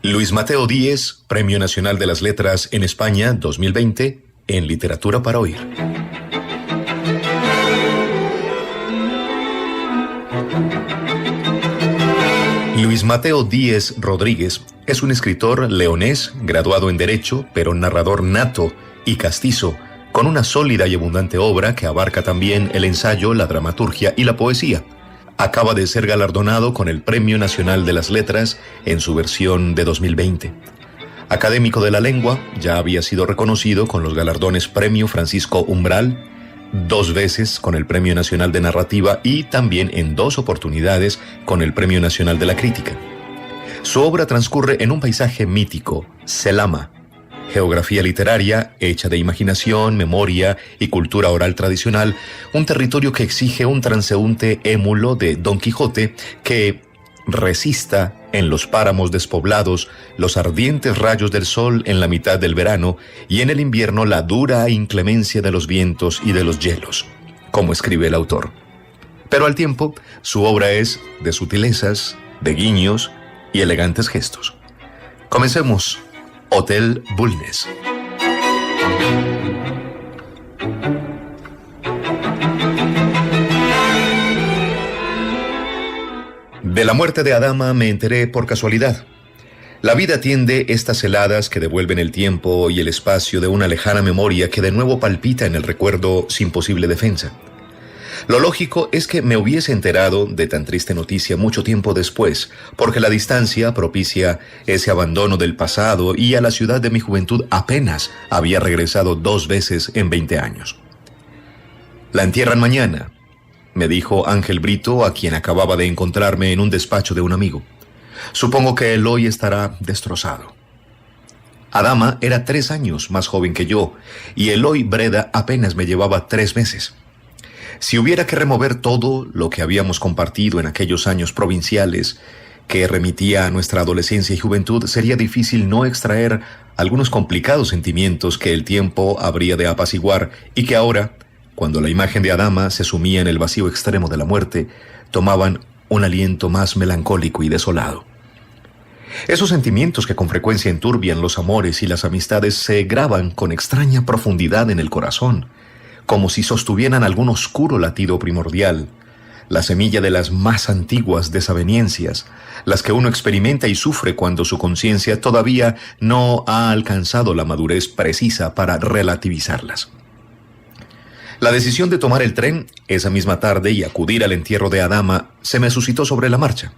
Luis Mateo Díez, Premio Nacional de las Letras en España 2020, en Literatura para Oír. Luis Mateo Díez Rodríguez es un escritor leonés, graduado en Derecho, pero narrador nato y castizo, con una sólida y abundante obra que abarca también el ensayo, la dramaturgia y la poesía. Acaba de ser galardonado con el Premio Nacional de las Letras en su versión de 2020. Académico de la lengua, ya había sido reconocido con los galardones Premio Francisco Umbral, 2 veces con el Premio Nacional de Narrativa y también en 2 oportunidades con el Premio Nacional de la Crítica. Su obra transcurre en un paisaje mítico, Selama, geografía literaria hecha de imaginación, memoria y cultura oral tradicional, un territorio que exige un transeúnte émulo de Don Quijote que resista en los páramos despoblados los ardientes rayos del sol en la mitad del verano y en el invierno la dura inclemencia de los vientos y de los hielos, como escribe el autor. Pero al tiempo, su obra es de sutilezas, de guiños y elegantes gestos. Comencemos. Hotel Bulnes. De la muerte de Adama me enteré por casualidad. La vida tiende estas heladas que devuelven el tiempo y el espacio de una lejana memoria que de nuevo palpita en el recuerdo sin posible defensa. Lo lógico es que me hubiese enterado de tan triste noticia mucho tiempo después, porque la distancia propicia ese abandono del pasado y a la ciudad de mi juventud apenas había regresado 2 veces en 20 años. La entierran mañana, me dijo Ángel Brito, a quien acababa de encontrarme en un despacho de un amigo. Supongo que Eloy estará destrozado. Adama era 3 años más joven que yo, y Eloy Breda apenas me llevaba 3 meses. Si hubiera que remover todo lo que habíamos compartido en aquellos años provinciales que remitía a nuestra adolescencia y juventud, sería difícil no extraer algunos complicados sentimientos que el tiempo habría de apaciguar y que ahora, cuando la imagen de Adama se sumía en el vacío extremo de la muerte, tomaban un aliento más melancólico y desolado. Esos sentimientos que con frecuencia enturbian los amores y las amistades se graban con extraña profundidad en el corazón, como si sostuvieran algún oscuro latido primordial, la semilla de las más antiguas desavenencias, las que uno experimenta y sufre cuando su conciencia todavía no ha alcanzado la madurez precisa para relativizarlas. La decisión de tomar el tren esa misma tarde y acudir al entierro de Adama se me suscitó sobre la marcha.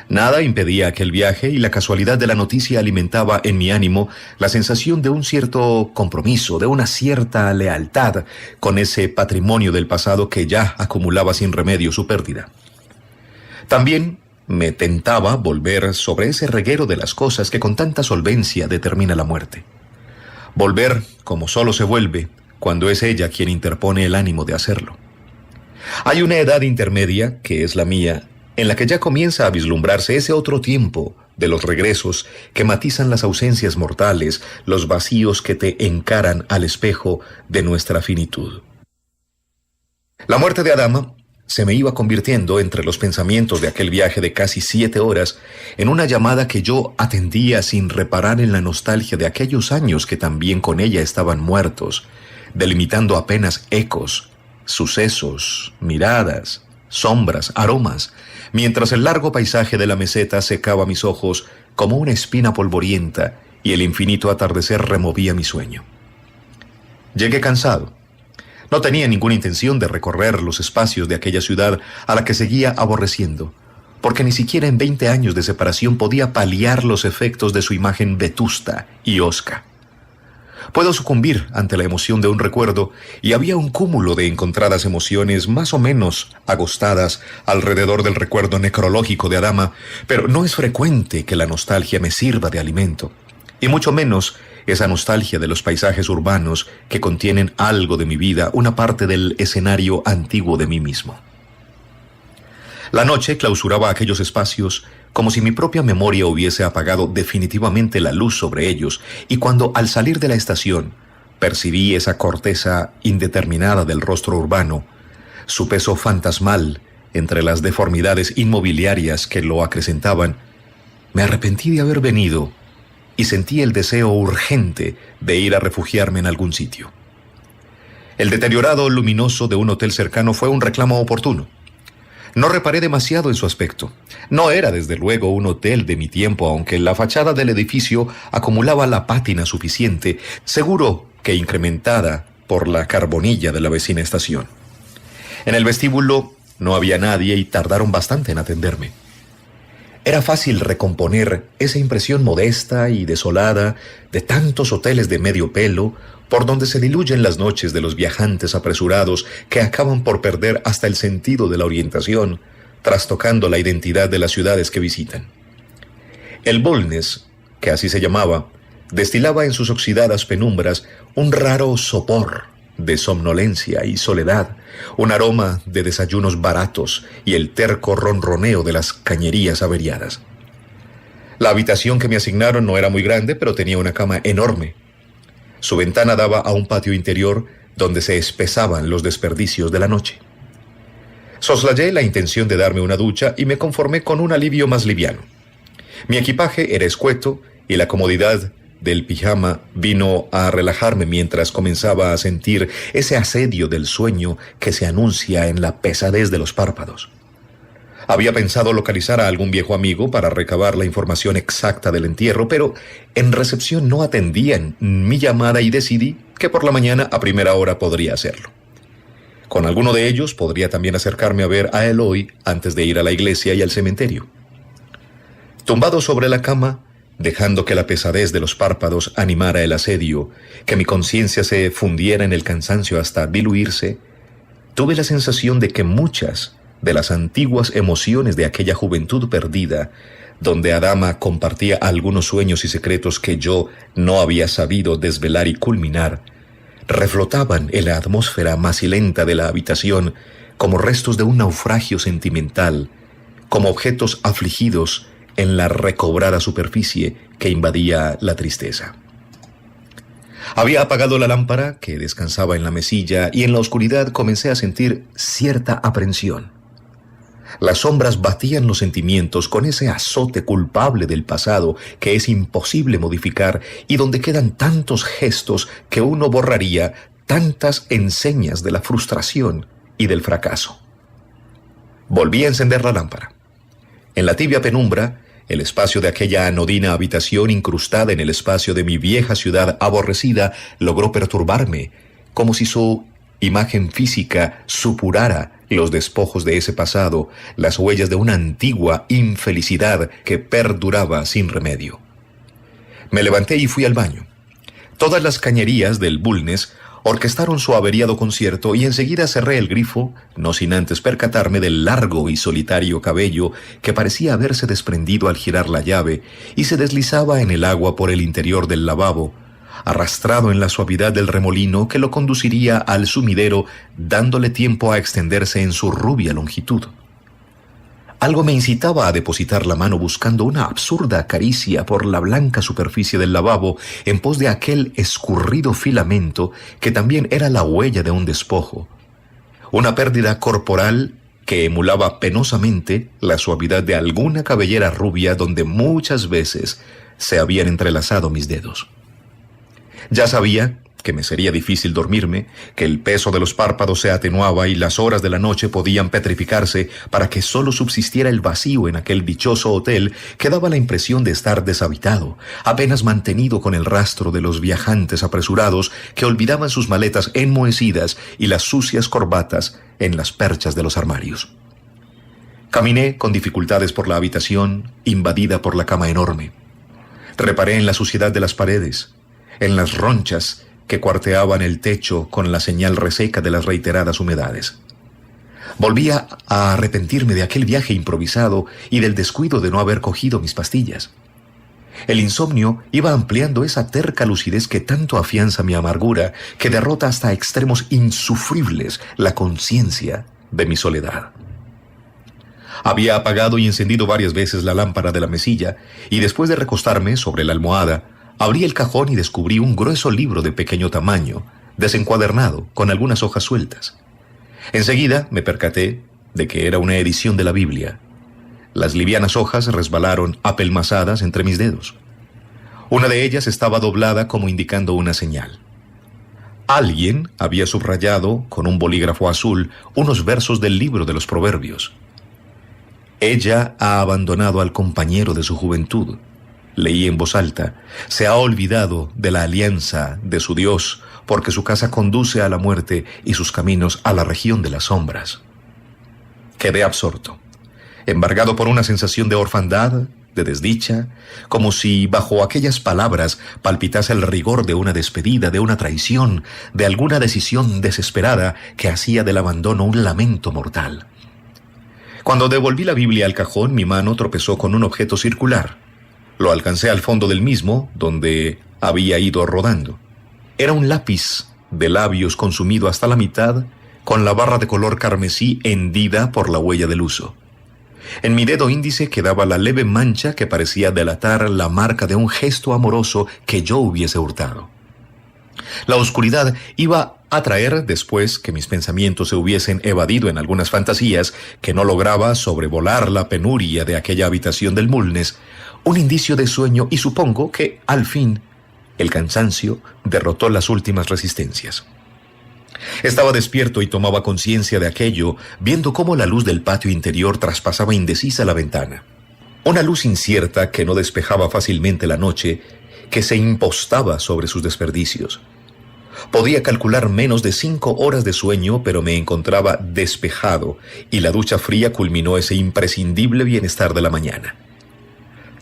Nada impedía aquel viaje y la casualidad de la noticia alimentaba en mi ánimo la sensación de un cierto compromiso, de una cierta lealtad con ese patrimonio del pasado que ya acumulaba sin remedio su pérdida. También me tentaba volver sobre ese reguero de las cosas que con tanta solvencia determina la muerte. Volver como solo se vuelve cuando es ella quien interpone el ánimo de hacerlo. Hay una edad intermedia, que es la mía, en la que ya comienza a vislumbrarse ese otro tiempo de los regresos que matizan las ausencias mortales, los vacíos que te encaran al espejo de nuestra finitud. La muerte de Adama se me iba convirtiendo entre los pensamientos de aquel viaje de casi 7 horas en una llamada que yo atendía sin reparar en la nostalgia de aquellos años que también con ella estaban muertos, delimitando apenas ecos, sucesos, miradas, sombras, aromas, mientras el largo paisaje de la meseta secaba mis ojos como una espina polvorienta y el infinito atardecer removía mi sueño. Llegué cansado. No tenía ninguna intención de recorrer los espacios de aquella ciudad a la que seguía aborreciendo, porque ni siquiera en 20 años de separación podía paliar los efectos de su imagen vetusta y hosca. Puedo sucumbir ante la emoción de un recuerdo, y había un cúmulo de encontradas emociones más o menos agostadas alrededor del recuerdo necrológico de Adama, pero no es frecuente que la nostalgia me sirva de alimento, y mucho menos esa nostalgia de los paisajes urbanos que contienen algo de mi vida, una parte del escenario antiguo de mí mismo. La noche clausuraba aquellos espacios como si mi propia memoria hubiese apagado definitivamente la luz sobre ellos, y cuando al salir de la estación percibí esa corteza indeterminada del rostro urbano, su peso fantasmal entre las deformidades inmobiliarias que lo acrecentaban, Me arrepentí de haber venido y sentí el deseo urgente de ir a refugiarme en algún sitio. El deteriorado luminoso de un hotel cercano fue un reclamo oportuno. No reparé demasiado en su aspecto. No era desde luego un hotel de mi tiempo, aunque la fachada del edificio acumulaba la pátina suficiente, seguro que incrementada por la carbonilla de la vecina estación. En el vestíbulo no había nadie y tardaron bastante en atenderme. Era fácil recomponer esa impresión modesta y desolada de tantos hoteles de medio pelo por donde se diluyen las noches de los viajantes apresurados que acaban por perder hasta el sentido de la orientación, trastocando la identidad de las ciudades que visitan. El Bulnes, que así se llamaba, destilaba en sus oxidadas penumbras un raro sopor de somnolencia y soledad, un aroma de desayunos baratos y el terco ronroneo de las cañerías averiadas. La habitación que me asignaron no era muy grande, pero tenía una cama enorme. Su ventana daba a un patio interior donde se espesaban los desperdicios de la noche. Soslayé la intención de darme una ducha y me conformé con un alivio más liviano. Mi equipaje era escueto y la comodidad del pijama vino a relajarme mientras comenzaba a sentir ese asedio del sueño que se anuncia en la pesadez de los párpados. Había pensado localizar a algún viejo amigo para recabar la información exacta del entierro, pero en recepción no atendían mi llamada y decidí que por la mañana a primera hora podría hacerlo. Con alguno de ellos podría también acercarme a ver a Eloy antes de ir a la iglesia y al cementerio. Tumbado sobre la cama, dejando que la pesadez de los párpados animara el asedio, que mi conciencia se fundiera en el cansancio hasta diluirse, tuve la sensación de que muchas de las antiguas emociones de aquella juventud perdida, donde Adama compartía algunos sueños y secretos que yo no había sabido desvelar y culminar, reflotaban en la atmósfera macilenta de la habitación como restos de un naufragio sentimental, como objetos afligidos en la recobrada superficie que invadía la tristeza. Había apagado la lámpara que descansaba en la mesilla y en la oscuridad comencé a sentir cierta aprensión. Las sombras batían los sentimientos con ese azote culpable del pasado que es imposible modificar y donde quedan tantos gestos que uno borraría, tantas enseñas de la frustración y del fracaso. Volví a encender la lámpara. En la tibia penumbra, el espacio de aquella anodina habitación incrustada en el espacio de mi vieja ciudad aborrecida logró perturbarme, como si su imagen física supurara los despojos de ese pasado, las huellas de una antigua infelicidad que perduraba sin remedio. Me levanté y fui al baño. Todas las cañerías del Bulnes orquestaron su averiado concierto y enseguida cerré el grifo, no sin antes percatarme del largo y solitario cabello que parecía haberse desprendido al girar la llave y se deslizaba en el agua por el interior del lavabo, arrastrado en la suavidad del remolino que lo conduciría al sumidero, dándole tiempo a extenderse en su rubia longitud. Algo me incitaba a depositar la mano buscando una absurda caricia por la blanca superficie del lavabo en pos de aquel escurrido filamento que también era la huella de un despojo. Una pérdida corporal que emulaba penosamente la suavidad de alguna cabellera rubia donde muchas veces se habían entrelazado mis dedos. Ya sabía que me sería difícil dormirme, que el peso de los párpados se atenuaba y las horas de la noche podían petrificarse para que solo subsistiera el vacío en aquel dichoso hotel que daba la impresión de estar deshabitado, apenas mantenido con el rastro de los viajantes apresurados que olvidaban sus maletas enmohecidas y las sucias corbatas en las perchas de los armarios. Caminé con dificultades por la habitación, invadida por la cama enorme. Reparé en la suciedad de las paredes, en las ronchas que cuarteaban el techo con la señal reseca de las reiteradas humedades. Volvía a arrepentirme de aquel viaje improvisado y del descuido de no haber cogido mis pastillas. El insomnio iba ampliando esa terca lucidez que tanto afianza mi amargura, que derrota hasta extremos insufribles la conciencia de mi soledad. Había apagado y encendido varias veces la lámpara de la mesilla, y después de recostarme sobre la almohada, abrí el cajón y descubrí un grueso libro de pequeño tamaño, desencuadernado, con algunas hojas sueltas. Enseguida me percaté de que era una edición de la Biblia. Las livianas hojas resbalaron apelmazadas entre mis dedos. Una de ellas estaba doblada como indicando una señal. Alguien había subrayado con un bolígrafo azul unos versos del libro de los Proverbios. Ella ha abandonado al compañero de su juventud. Leí en voz alta. Se ha olvidado de la alianza de su Dios, porque su casa conduce a la muerte y sus caminos a la región de las sombras. Quedé absorto, embargado por una sensación de orfandad, de desdicha, como si bajo aquellas palabras palpitase el rigor de una despedida, de una traición, de alguna decisión desesperada que hacía del abandono un lamento mortal. Cuando devolví la Biblia al cajón, mi mano tropezó con un objeto circular. Lo alcancé al fondo del mismo, donde había ido rodando. Era un lápiz de labios consumido hasta la mitad, con la barra de color carmesí hendida por la huella del uso. En mi dedo índice quedaba la leve mancha que parecía delatar la marca de un gesto amoroso que yo hubiese hurtado. La oscuridad iba a traer, después que mis pensamientos se hubiesen evadido en algunas fantasías, que no lograba sobrevolar la penuria de aquella habitación del Mulnes, un indicio de sueño, y supongo que, al fin, el cansancio derrotó las últimas resistencias. Estaba despierto y tomaba conciencia de aquello, viendo cómo la luz del patio interior traspasaba indecisa la ventana. Una luz incierta que no despejaba fácilmente la noche, que se impostaba sobre sus desperdicios. Podía calcular menos de 5 horas de sueño, pero me encontraba despejado, y la ducha fría culminó ese imprescindible bienestar de la mañana.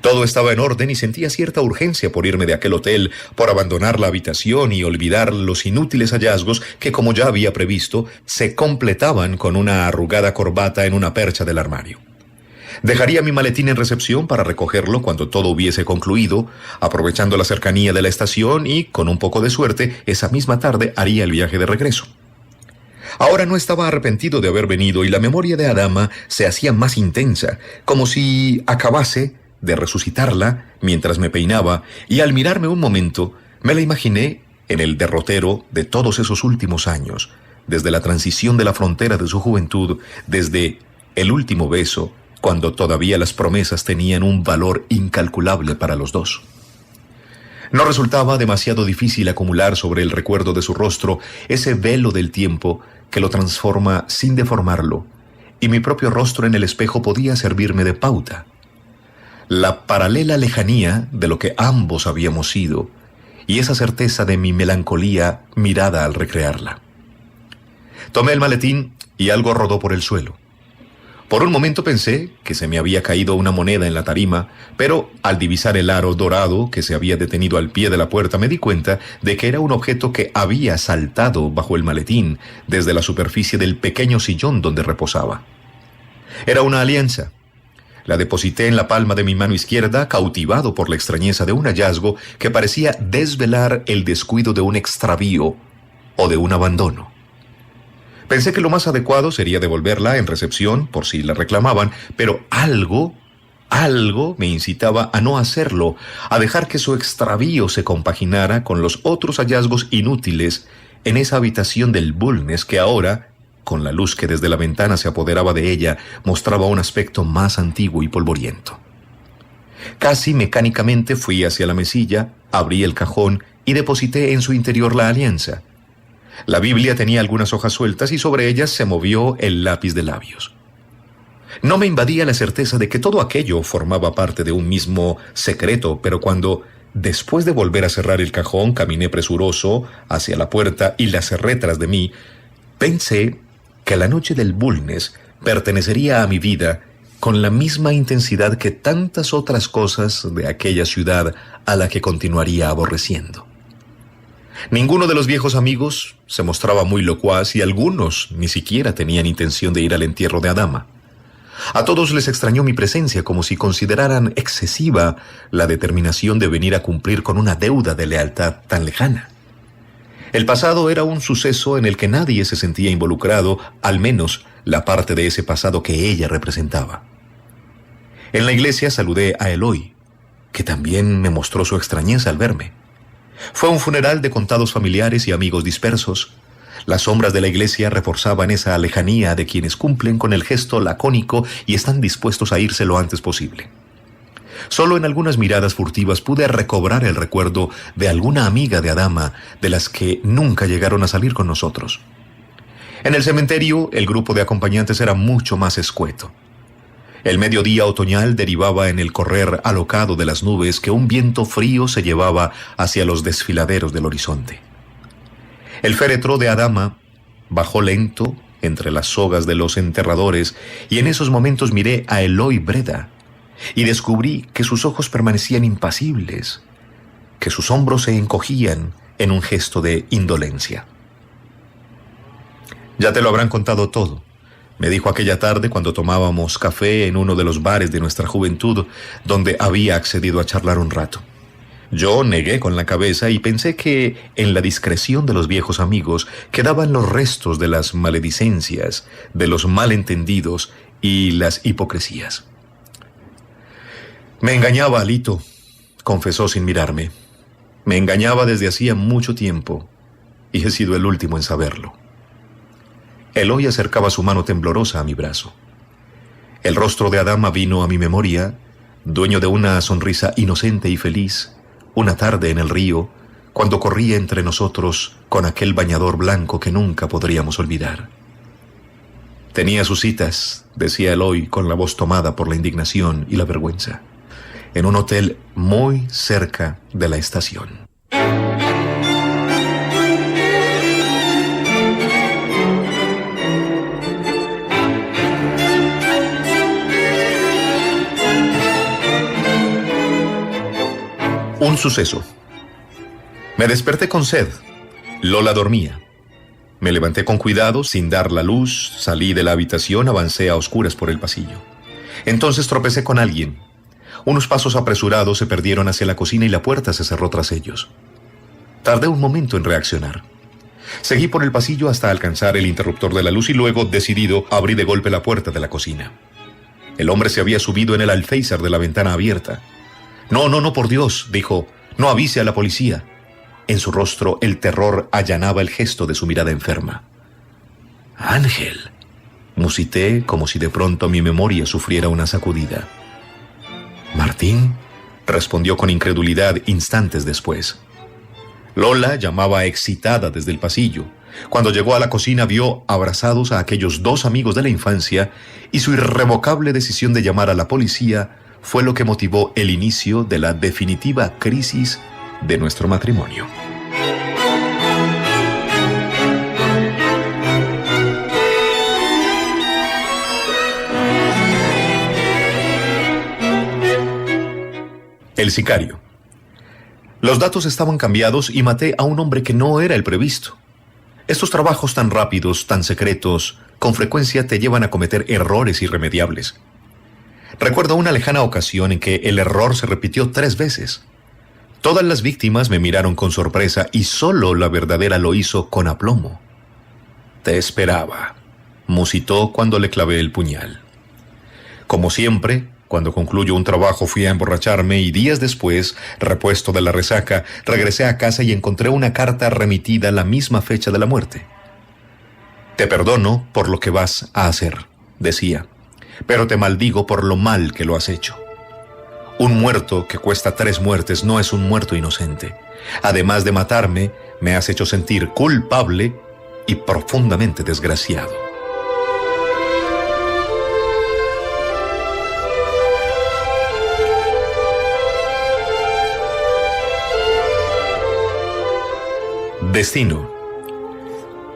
Todo estaba en orden y sentía cierta urgencia por irme de aquel hotel, por abandonar la habitación y olvidar los inútiles hallazgos que, como ya había previsto, se completaban con una arrugada corbata en una percha del armario. Dejaría mi maletín en recepción para recogerlo cuando todo hubiese concluido, aprovechando la cercanía de la estación, y, con un poco de suerte, esa misma tarde haría el viaje de regreso. Ahora no estaba arrepentido de haber venido, y la memoria de Adama se hacía más intensa, como si acabase de resucitarla mientras me peinaba, y al mirarme un momento me la imaginé en el derrotero de todos esos últimos años, desde la transición de la frontera de su juventud, desde el último beso, cuando todavía las promesas tenían un valor incalculable para los dos. No resultaba demasiado difícil acumular sobre el recuerdo de su rostro ese velo del tiempo que lo transforma sin deformarlo, y mi propio rostro en el espejo podía servirme de pauta. La paralela lejanía de lo que ambos habíamos sido, y esa certeza de mi melancolía mirada al recrearla. Tomé el maletín y algo rodó por el suelo. Por un momento pensé que se me había caído una moneda en la tarima, pero al divisar el aro dorado que se había detenido al pie de la puerta me di cuenta de que era un objeto que había saltado bajo el maletín desde la superficie del pequeño sillón donde reposaba. Era una alianza. La deposité en la palma de mi mano izquierda, cautivado por la extrañeza de un hallazgo que parecía desvelar el descuido de un extravío o de un abandono. Pensé que lo más adecuado sería devolverla en recepción por si la reclamaban, pero algo me incitaba a no hacerlo, a dejar que su extravío se compaginara con los otros hallazgos inútiles en esa habitación del Bulnes que ahora, con la luz que desde la ventana se apoderaba de ella, mostraba un aspecto más antiguo y polvoriento. Casi mecánicamente fui hacia la mesilla, abrí el cajón y deposité en su interior la alianza. La Biblia tenía algunas hojas sueltas y sobre ellas se movió el lápiz de labios. No me invadía la certeza de que todo aquello formaba parte de un mismo secreto, pero cuando, después de volver a cerrar el cajón, caminé presuroso hacia la puerta y la cerré tras de mí, pensé que la noche del Bulnes pertenecería a mi vida con la misma intensidad que tantas otras cosas de aquella ciudad a la que continuaría aborreciendo. Ninguno de los viejos amigos se mostraba muy locuaz y algunos ni siquiera tenían intención de ir al entierro de Adama. A todos les extrañó mi presencia, como si consideraran excesiva la determinación de venir a cumplir con una deuda de lealtad tan lejana. El pasado era un suceso en el que nadie se sentía involucrado, al menos la parte de ese pasado que ella representaba. En la iglesia saludé a Eloy, que también me mostró su extrañeza al verme. Fue un funeral de contados familiares y amigos dispersos. Las sombras de la iglesia reforzaban esa lejanía de quienes cumplen con el gesto lacónico y están dispuestos a irse lo antes posible. Solo en algunas miradas furtivas pude recobrar el recuerdo de alguna amiga de Adama de las que nunca llegaron a salir con nosotros. En el cementerio, el grupo de acompañantes era mucho más escueto. El mediodía otoñal derivaba en el correr alocado de las nubes que un viento frío se llevaba hacia los desfiladeros del horizonte. El féretro de Adama bajó lento entre las sogas de los enterradores y en esos momentos miré a Eloy Breda y descubrí que sus ojos permanecían impasibles, que sus hombros se encogían en un gesto de indolencia. «Ya te lo habrán contado todo», me dijo aquella tarde cuando tomábamos café en uno de los bares de nuestra juventud, donde había accedido a charlar un rato. Yo negué con la cabeza y pensé que en la discreción de los viejos amigos quedaban los restos de las maledicencias, de los malentendidos y las hipocresías. «Me engañaba, Alito», confesó sin mirarme. «Me engañaba desde hacía mucho tiempo y he sido el último en saberlo». Eloy acercaba su mano temblorosa a mi brazo. El rostro de Adama vino a mi memoria, dueño de una sonrisa inocente y feliz, una tarde en el río, cuando corría entre nosotros con aquel bañador blanco que nunca podríamos olvidar. «Tenía sus citas», decía Eloy con la voz tomada por la indignación y la vergüenza, en un hotel muy cerca de la estación. Un suceso. Me desperté con sed. Lola dormía. Me levanté con cuidado, sin dar la luz, salí de la habitación, avancé a oscuras por el pasillo. Entonces tropecé con alguien. Unos pasos apresurados se perdieron hacia la cocina y la puerta se cerró tras ellos. Tardé un momento en reaccionar. Seguí por el pasillo hasta alcanzar el interruptor de la luz y luego, decidido, abrí de golpe la puerta de la cocina. El hombre se había subido en el alféizar de la ventana abierta. No, por Dios», dijo, «no avise a la policía». En su rostro el terror allanaba el gesto de su mirada enferma. «Ángel», musité como si de pronto mi memoria sufriera una sacudida. «Martín», respondió con incredulidad instantes después. Lola llamaba excitada desde el pasillo. Cuando llegó a la cocina vio abrazados a aquellos dos amigos de la infancia y su irrevocable decisión de llamar a la policía fue lo que motivó el inicio de la definitiva crisis de nuestro matrimonio. El sicario. Los datos estaban cambiados y maté a un hombre que no era el previsto. Estos trabajos tan rápidos, tan secretos, con frecuencia te llevan a cometer errores irremediables. Recuerdo una lejana ocasión en que el error se repitió 3 veces. Todas las víctimas me miraron con sorpresa y solo la verdadera lo hizo con aplomo. «Te esperaba», musitó cuando le clavé el puñal. Como siempre, cuando concluyo un trabajo fui a emborracharme y días después, repuesto de la resaca, regresé a casa y encontré una carta remitida la misma fecha de la muerte. «Te perdono por lo que vas a hacer», decía, «pero te maldigo por lo mal que lo has hecho. Un muerto que cuesta 3 muertes no es un muerto inocente. Además de matarme, me has hecho sentir culpable y profundamente desgraciado». Destino.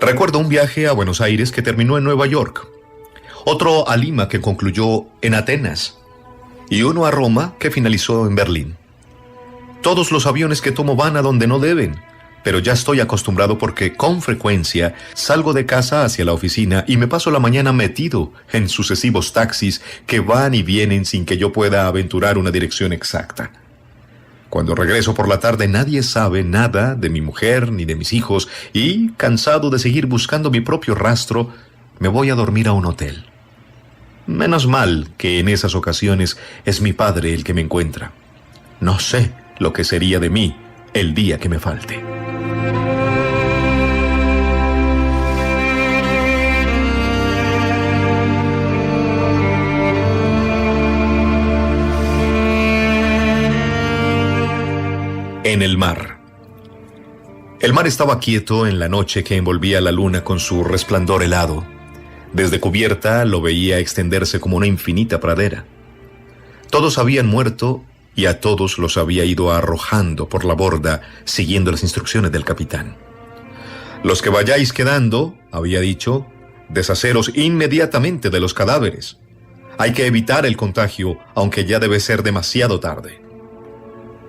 Recuerdo un viaje a Buenos Aires que terminó en Nueva York, otro a Lima que concluyó en Atenas y uno a Roma que finalizó en Berlín. Todos los aviones que tomo van a donde no deben, pero ya estoy acostumbrado porque con frecuencia salgo de casa hacia la oficina y me paso la mañana metido en sucesivos taxis que van y vienen sin que yo pueda aventurar una dirección exacta. Cuando regreso por la tarde nadie sabe nada de mi mujer ni de mis hijos y, cansado de seguir buscando mi propio rastro, me voy a dormir a un hotel. Menos mal que en esas ocasiones es mi padre el que me encuentra. No sé lo que sería de mí el día que me falte. En el mar. El mar estaba quieto en la noche que envolvía la luna con su resplandor helado. Desde cubierta lo veía extenderse como una infinita pradera. Todos habían muerto y a todos los había ido arrojando por la borda siguiendo las instrucciones del capitán. Los que vayáis quedando, había dicho, deshaceros inmediatamente de los cadáveres. Hay que evitar el contagio, aunque ya debe ser demasiado tarde.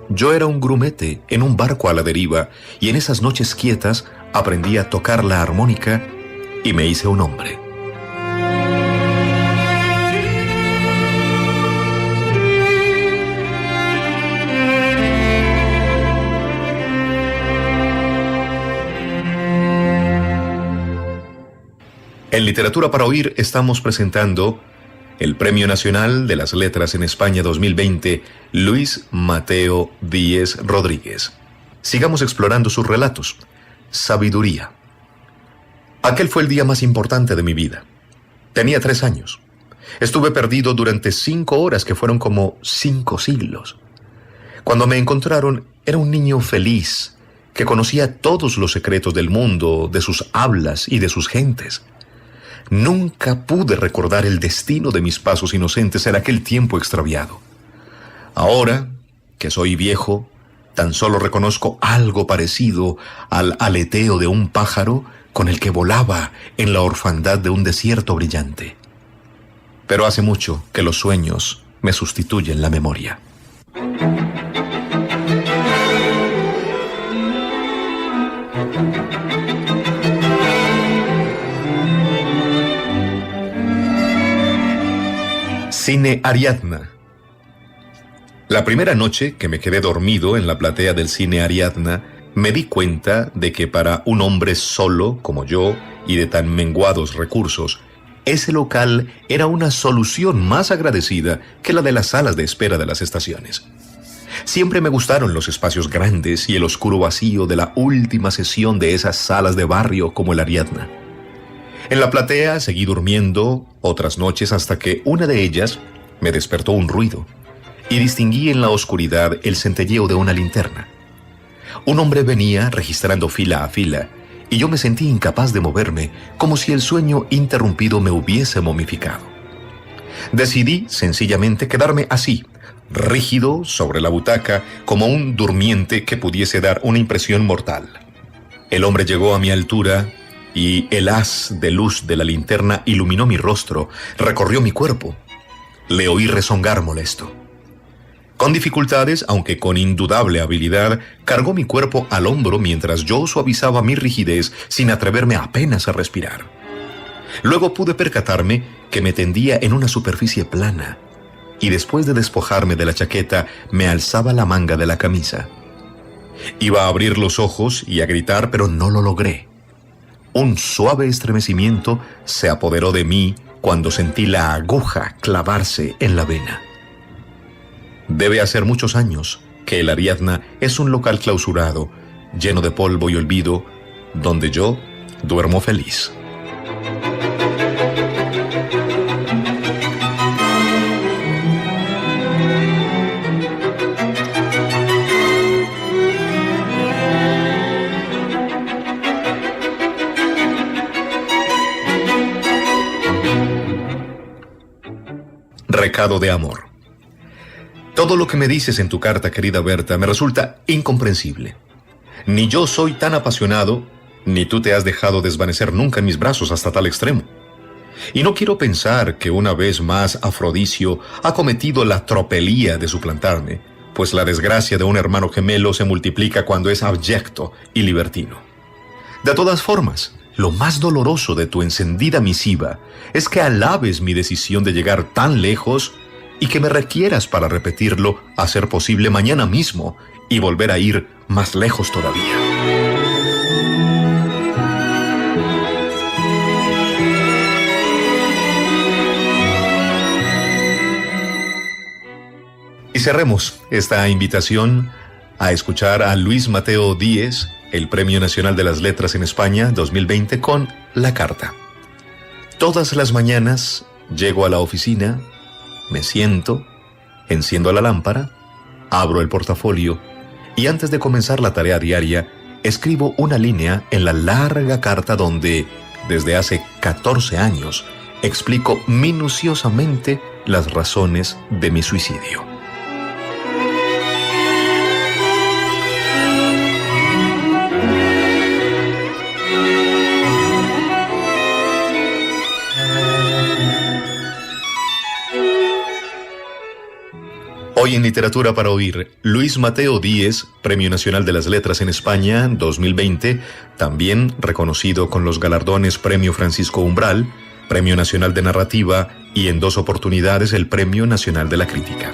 Yo era un grumete en un barco a la deriva y en esas noches quietas aprendí a tocar la armónica y me hice un hombre. En Literatura para Oír estamos presentando el Premio Nacional de las Letras en España 2020, Luis Mateo Díez Rodríguez. Sigamos explorando sus relatos. Sabiduría. Aquel fue el día más importante de mi vida. Tenía 3 años. Estuve perdido durante 5 horas que fueron como 5 siglos. Cuando me encontraron, era un niño feliz, que conocía todos los secretos del mundo, de sus hablas y de sus gentes. Nunca pude recordar el destino de mis pasos inocentes en aquel tiempo extraviado. Ahora, que soy viejo, tan solo reconozco algo parecido al aleteo de un pájaro con el que volaba en la orfandad de un desierto brillante. Pero hace mucho que los sueños me sustituyen la memoria. Cine Ariadna. La primera noche que me quedé dormido en la platea del Cine Ariadna, me di cuenta de que para un hombre solo como yo y de tan menguados recursos, ese local era una solución más agradecida que la de las salas de espera de las estaciones. Siempre me gustaron los espacios grandes y el oscuro vacío de la última sesión de esas salas de barrio como el Ariadna. En la platea seguí durmiendo otras noches hasta que una de ellas me despertó un ruido y distinguí en la oscuridad el centelleo de una linterna. Un hombre venía registrando fila a fila y yo me sentí incapaz de moverme, como si el sueño interrumpido me hubiese momificado. Decidí sencillamente quedarme así, rígido sobre la butaca, como un durmiente que pudiese dar una impresión mortal. El hombre llegó a mi altura y el haz de luz de la linterna iluminó mi rostro, recorrió mi cuerpo. Le oí rezongar molesto. Con dificultades, aunque con indudable habilidad, cargó mi cuerpo al hombro mientras yo suavizaba mi rigidez sin atreverme apenas a respirar. Luego pude percatarme que me tendía en una superficie plana y después de despojarme de la chaqueta me alzaba la manga de la camisa. Iba a abrir los ojos y a gritar, pero no lo logré. Un suave estremecimiento se apoderó de mí cuando sentí la aguja clavarse en la vena. Debe hacer muchos años que el Ariadna es un local clausurado, lleno de polvo y olvido, donde yo duermo feliz. Recado de amor. Todo lo que me dices en tu carta, querida Berta, me resulta incomprensible. Ni yo soy tan apasionado, ni tú te has dejado desvanecer nunca en mis brazos hasta tal extremo. Y no quiero pensar que una vez más Afrodisio ha cometido la tropelía de suplantarme, pues la desgracia de un hermano gemelo se multiplica cuando es abyecto y libertino. De todas formas, lo más doloroso de tu encendida misiva es que alabes mi decisión de llegar tan lejos y que me requieras para repetirlo a ser posible mañana mismo y volver a ir más lejos todavía. Y cerremos esta invitación a escuchar a Luis Mateo Díez, el Premio Nacional de las Letras en España 2020, con La Carta. Todas las mañanas llego a la oficina, me siento, enciendo la lámpara, abro el portafolio y antes de comenzar la tarea diaria, escribo una línea en la larga carta donde, desde hace 14 años, explico minuciosamente las razones de mi suicidio. Hoy en Literatura para Oír, Luis Mateo Díez, Premio Nacional de las Letras en España 2020, también reconocido con los galardones Premio Francisco Umbral, Premio Nacional de Narrativa y en 2 oportunidades el Premio Nacional de la Crítica.